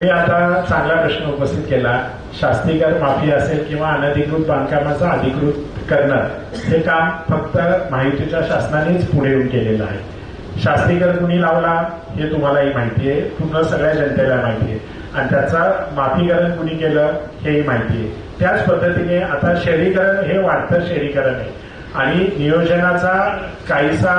मी आता चांगला प्रश्न उपस्थित केला. शास्तीकर माफी असेल किंवा अनधिकृत बांधकामाचं अधिकृत करणं हे काम फक्त महायुतीच्या शासनानेच पुढे येऊन केलेलं आहे. शास्तीकर कुणी लावला हे तुम्हालाही माहिती आहे, पूर्ण सगळ्या जनतेला माहिती आहे आणि त्याचा माफीकरण कुणी केलं हेही माहिती आहे. त्याच पद्धतीने आता शहरीकरण हे वाढतं शहरीकरण आहे आणि नियोजनाचा काहीसा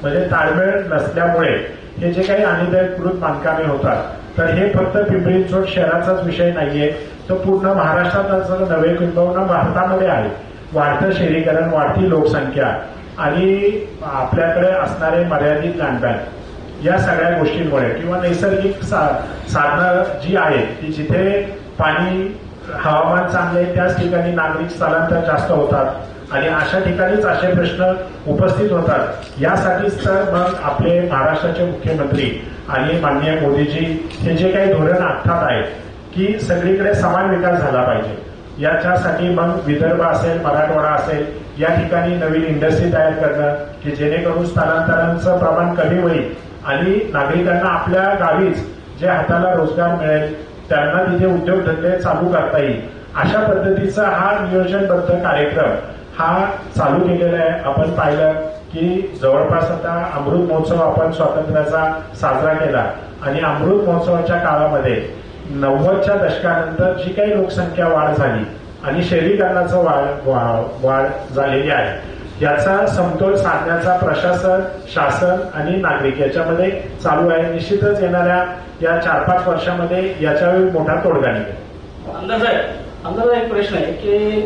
म्हणजे ताळमेळ नसल्यामुळे हे जे काही अनधिकृत बांधकामे होतात तर हे फक्त पिंपरी चिंचवड शहराचाच विषय नाहीये, तो पूर्ण महाराष्ट्रात नवे किंबहुना भारतामध्ये आहे. वाढतं शहरीकरण, वाढती लोकसंख्या आणि आपल्याकडे असणारे मर्यादित लँडबँक या सगळ्या गोष्टींमुळे किंवा नैसर्गिक साधनं जी आहेत की जिथे पाणी हवामान चांगले त्याच ठिकाणी नागरिक स्थलांतर जास्त होतात आणि अशा ठिकाणीच असे प्रश्न उपस्थित होतात. यासाठीच तर मग आपले महाराष्ट्राचे मुख्यमंत्री आणि माननीय मोदीजी हे जे काही धोरण आखतात आहेत की सगळीकडे समान विकास झाला पाहिजे, याच्यासाठी मग विदर्भ असेल, मराठवाडा असेल या ठिकाणी नवीन इंडस्ट्री तयार करणं की जेणेकरून स्थलांतरांचं प्रमाण कमी होईल आणि नागरिकांना आपल्या गावीच जे हाताला रोजगार मिळेल त्यांना तिथे उद्योगधंदे चालू करता येईल. अशा पद्धतीचा हा नियोजनबद्ध कार्यक्रम हा चालू केलेला आहे. आपण पाहिलं की जवळपास आता अमृत महोत्सव आपण स्वातंत्र्याचा साजरा केला आणि अमृत महोत्सवाच्या काळामध्ये 90च्या दशकानंतर जी काही लोकसंख्या वाढ झाली आणि शहरीकरणाचं वाढ झालेली आहे याचा समतोल साधण्याचा प्रशासन, शासन आणि नागरिक याच्यामध्ये चालू आहे. निश्चितच येणाऱ्या या 4-5 वर्षामध्ये याच्यावर मोठा तोडगा निघेल. आमदार साहेब, एक प्रश्न आहे की